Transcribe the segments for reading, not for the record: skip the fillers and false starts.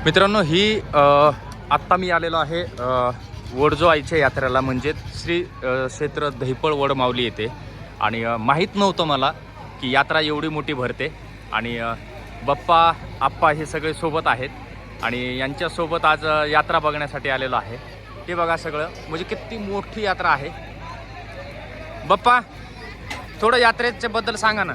मित्रांनो ही आत्ता मी आलेलो आहे वडजो आईच्या यात्रेला, म्हणजे श्री क्षेत्र दहिपळ वडमावली येते. आणि माहीत नव्हतं मला की यात्रा एवढी मोठी भरते. आणि बाप्पा आप्पा हे सगळे सोबत आहेत आणि यांच्यासोबत आज यात्रा बघण्यासाठी आलेलो आहे. हे बघा सगळं, म्हणजे किती मोठी यात्रा आहे. बाप्पा थोडं यात्रेच्या बद्दल सांगा ना.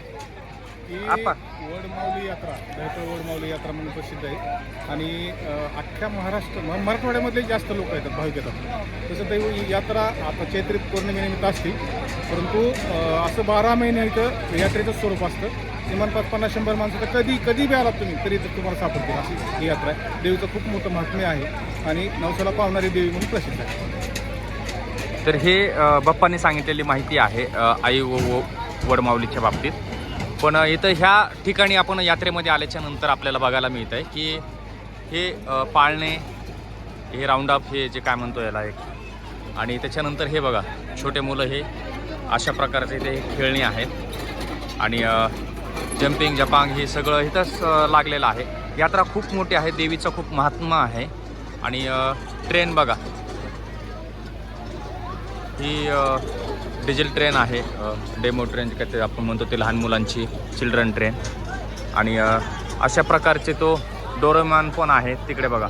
आप्पा वडमावली यात्रा, दहिपळ वडमावली यात्रा म्हणून प्रसिद्ध आहे आणि अख्ख्या महाराष्ट्र मराठवाड्यामधले जास्त लोक येतात, भाविक येतात. तसं दैव यात्रा आता चैत्रिक पौर्णिमेनिमित्त असते, परंतु असं 12 महिने इथं यात्रेचं स्वरूप असतं. किमान 50-100 माणसं तर कधी बी आलात तुम्ही तरी तुम्हाला सापडतील अशी ही यात्रा आहे. देवीचं खूप मोठं महात्म्य आहे आणि नवसाला पावणारी देवी म्हणून प्रसिद्ध आहे. तर हे बाप्पांनी सांगितलेली माहिती आहे आई व वडमावलीच्या बाबतीत. पण इथं ह्या ठिकाणी आपण यात्रेमध्ये आल्याच्या नंतर आपल्याला बघायला मिळतं आहे की हे पाळणे, हे राऊंडअप, हे जे काय म्हणतो याला एक, आणि त्याच्यानंतर हे बघा छोटे मुलं, हे अशा प्रकारचे ते खेळणी आहेत. आणि जम्पिंग जपांग हे सगळं इथंच लागलेलं आहे. यात्रा खूप मोठी आहे, देवीचं खूप महात्म्य आहे. आणि ट्रेन बघा, ही डिझेल ट्रेन आहे, डेमो ट्रेन काय ते आपण म्हणतो, ते लहान मुलांची चिल्ड्रन ट्रेन. आणि अशा प्रकारचे तो डोरेमॉन पण आहे तिकडे बघा.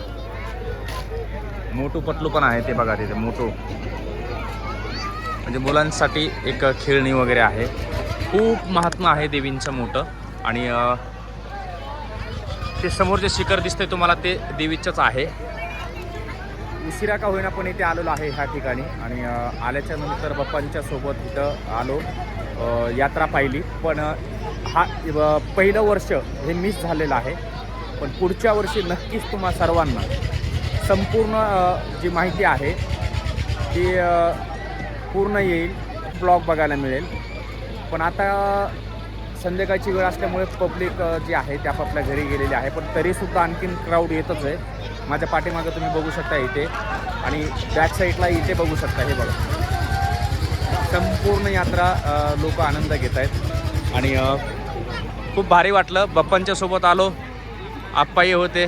मोटू पतलू पण आहे ते बघा तिथे. मोटू म्हणजे मुलांसाठी एक खेळणी वगैरे आहे. खूप महात्म्य आहे देवींचं मोठं. आणि ते समोर जे शिखर दिसते तुम्हाला ते देवीचंच आहे. उशिरा का होईना पण इथे आलेलो आहे ह्या ठिकाणी. आणि आल्याच्या नंतर बाप्पांच्या सोबत इथं आलो, यात्रा पाहिली. पण हा पहिलं वर्ष हे मिस झालेलं आहे. पण पुढच्या वर्षी नक्कीच तुम्हा सर्वांना संपूर्ण जी माहिती आहे ती पूर्ण येईल, ब्लॉग बघायला मिळेल. पण आता संध्याकाळची वेळ असल्यामुळे पब्लिक जी आहे ते आपापल्या घरी गेलेली आहे. पण तरीसुद्धा आणखीन क्राऊड येतच आहे. माझ्या पाठीमागं तुम्ही बघू शकता इथे, आणि बॅक साईडला इथे बघू शकता. हे बघा, संपूर्ण यात्रा लोक आनंद घेत आहेत. आणि खूप भारी वाटलं. बाप्पांच्या सोबत आलो, आप्पाही होते,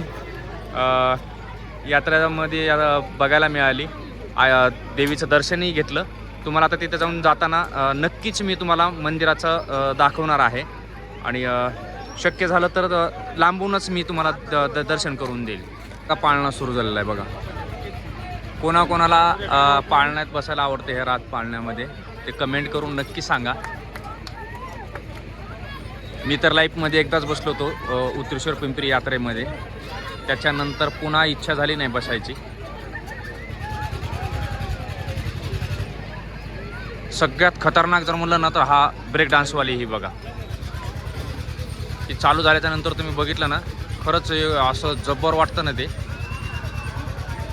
यात्रेमध्ये बघायला मिळाली. देवीचं दर्शनही घेतलं. तुम्हाला आता तिथे जाऊन जाताना नक्कीच मी तुम्हाला मंदिराचं दाखवणार आहे. आणि शक्य झालं तर लांबूनच मी तुम्हाला दर्शन करून देईल. का पाळणं सुरू झालेलं आहे बघा. कोणाकोणाला पाळण्यात बसायला आवडते, हे रात पाळण्यामध्ये, ते कमेंट करून नक्की सांगा. मी तर लाईफमध्ये एकदाच बसलो होतो उत्तरेश्वर पिंपरी यात्रेमध्ये. त्याच्यानंतर पुन्हा इच्छा झाली नाही बसायची. सगळ्यात खतरनाक जर म्हणलं ना तर हा ब्रेक डान्सवाली ही बघा. ती चालू झाल्याच्यानंतर तुम्ही बघितलं ना, खरंच असं जबर वाटतं ना, ते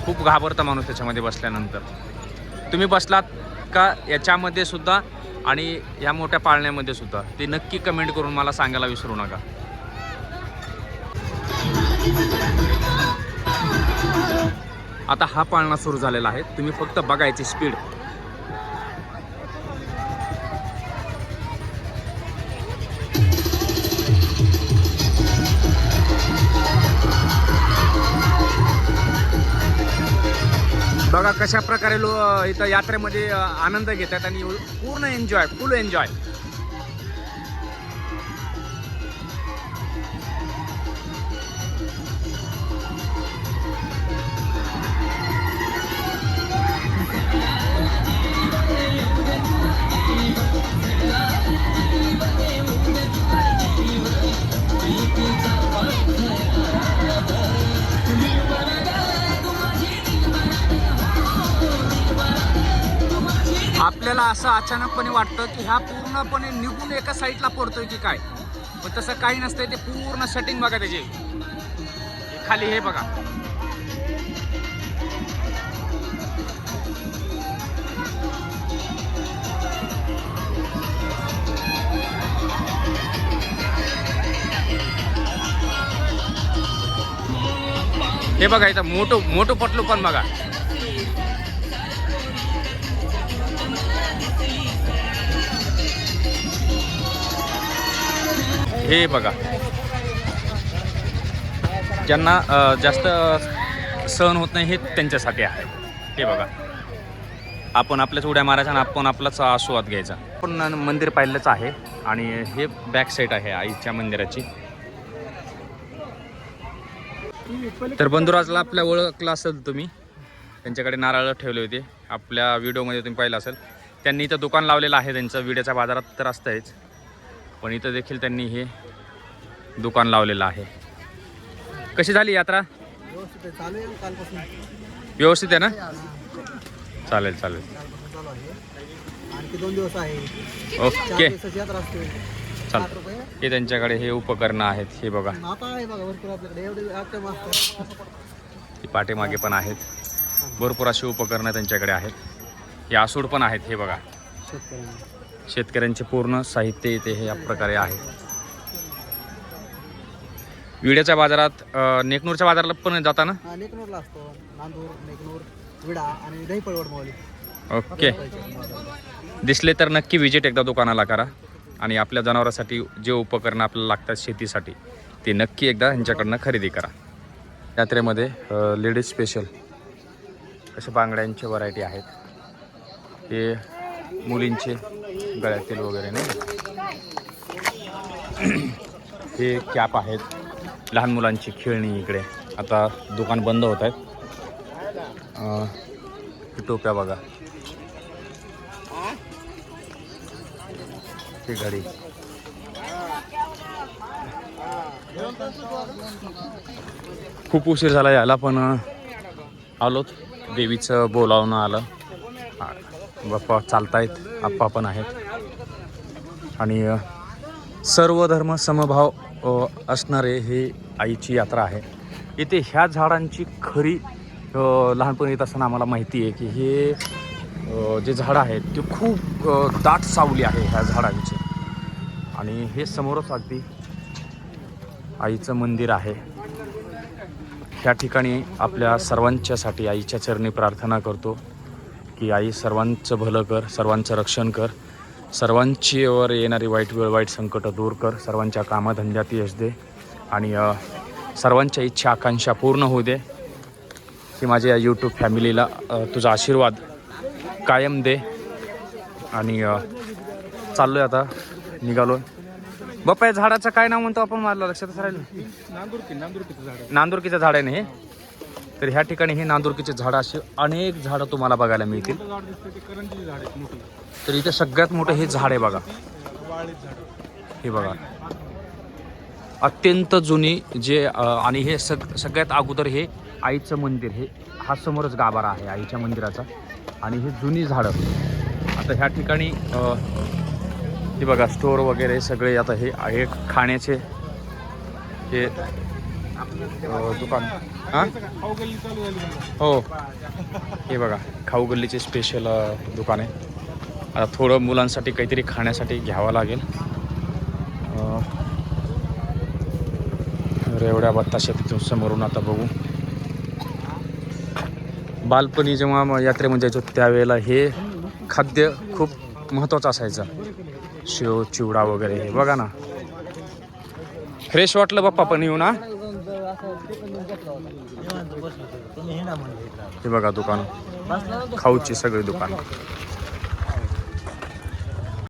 खूप घाबरतं माणूस त्याच्यामध्ये बसल्यानंतर. तुम्ही बसलात का याच्यामध्ये सुद्धा आणि ह्या मोठ्या पाळण्यामध्ये सुद्धा, ते नक्की कमेंट करून मला सांगायला विसरू नका. आता हा पाळणा सुरू झालेला आहे, तुम्ही फक्त बघायची स्पीड. बघा कशा प्रकारे इथं यात्रेमध्ये आनंद घेतात आणि पूर्ण एन्जॉय, फुल एन्जॉय. आपल्याला असं अचानकपणे वाटतं की हा पूर्णपणे निघून एका साईडला पडतोय की काय, पण तसं काही नसतंय. ते पूर्ण सेटिंग बघा त्याची. खाली हे बघा, हे बघा इथं मोठू पटलू पण बघा. हे बघा ज्यांना जास्त सहन होत नाही हे त्यांच्यासाठी आहे. हे बघा, आपण आपल्याच उड्या मारायच्या आणि आपण आपलाच आस्वाद घ्यायचा. पण मंदिर पाहिलंच आहे आणि हे बॅक साईड आहे आईच्या मंदिराची. तर बंधुराजला आपल्या ओळखलं असेल तुम्ही, त्यांच्याकडे नारळ ठेवले होते, आपल्या व्हिडिओमध्ये तुम्ही पाहिलं असेल. त्यांनी इथं दुकान लावलेलं आहे त्यांचं, विड्याच्या बाजारात तर असतंच, पण इथं देखील त्यांनी हे दुकान लावलेलं आहे. कशी झाली यात्रा? व्यवस्थित आहे ना? चालेल चालेल. आणखी 2 दिवस आहे. ओके, यात्रा असते. चालेल. हे त्यांच्याकडे हे उपकरणं आहेत, हे बघा. आता आहे बघा भरपूर आपल्याकडे एवढे आयटम असतात. ही पाठीमागे पण आहेत, भरपूर अशी उपकरणं त्यांच्याकडे आहेत. हे आसूड पण आहेत, हे बघा. शेतकऱ्यांचे पूर्ण साहित्य इथे हे या प्रकारे आहे. विड्याच्या बाजारात, नेकनूरच्या बाजाराला पण जाता ना? नेकनूरला असतो. नांदूर, नेकनूर, विडा आणि दहीपळ वडमावली. ओके, दिसले तर नक्की विजिट एकदा दुकानाला करा आणि आपल्या जनावरांसाठी जे उपकरणं आपल्याला लागतात शेतीसाठी ते नक्की एकदा यांच्याकडनं खरेदी करा. यात्रेमध्ये लेडीज स्पेशल अशा बांगड्यांचे व्हरायटी आहेत. हे मुलींचे गळ्यातील वगैरे नाही, हे कॅप आहेत. लहान मुलांची खेळणी इकडे आता दुकान बंद होत आहेत. टोप्या बघा, ही घडी. खूप उशीर झाला याला, पण आलोत. देवीचं बोलावणं आलं. बाप्पा चालतायत, आप्पा पण आहेत आणि सर्व धर्म समभाव असणारे हे आईची यात्रा आहे. इथे ह्या झाडांची खरी लहानपणी येत असताना आम्हाला माहिती आहे की हे जे झाडं आहेत ते खूप दाट सावली आहे ह्या झाडांची. आणि हे समोरच अगदी आईचं मंदिर आहे. ह्या ठिकाणी आपल्या सर्वांच्यासाठी आईच्या चरणी प्रार्थना करतो की आई सर्वांचं भलं कर, सर्वांचं रक्षण कर, सर्वांचीवर येणारी वाईट वेळ, वाईट संकट दूर कर, सर्वांच्या कामधंद्यात यश दे आणि सर्वांच्या इच्छा आकांक्षा पूर्ण होऊ दे. की माझ्या या यूट्यूब फॅमिलीला तुझा आशीर्वाद कायम दे. आणि चाललो आहे आता, निघालो. बाप्पा, या झाडाचं काय नाव म्हणतो आपण? मला लक्षातच राहिलं. नांदुरकीचं झाड आहे ना हे. तर ह्या ठिकाणी हे नांदुरकीचे झाडं, असे अनेक झाडं तुम्हाला बघायला मिळतील. तर इथे सगळ्यात मोठं हे झाड आहे बघा. हे बघा, अत्यंत जुनी जे आणि हे सगळ्यात अगोदर हे आईचं मंदिर. हे हा समोरच गाभारा आहे आईच्या मंदिराचा आणि हे जुनी झाडं. आता ह्या ठिकाणी हे बघा स्टोअर वगैरे सगळे. आता हे खाण्याचे हे दुकान. हां, हो, हे बघा खाऊ गल्लीचे स्पेशल दुकान आहे. आता थोडं मुलांसाठी काहीतरी खाण्यासाठी घ्यावं लागेल. एवढ्या बत्ताशे समोरून आता बघू. बालपणी जेव्हा यात्रेमध्ये जायचो त्यावेळेला हे खाद्य खूप महत्त्वाचं असायचं. शेव, चिवडा वगैरे. हे बघा ना, फ्रेश वाटलं बाप्पा पण येऊ ना. हे बघा दुकान, खाऊची सगळी दुकान.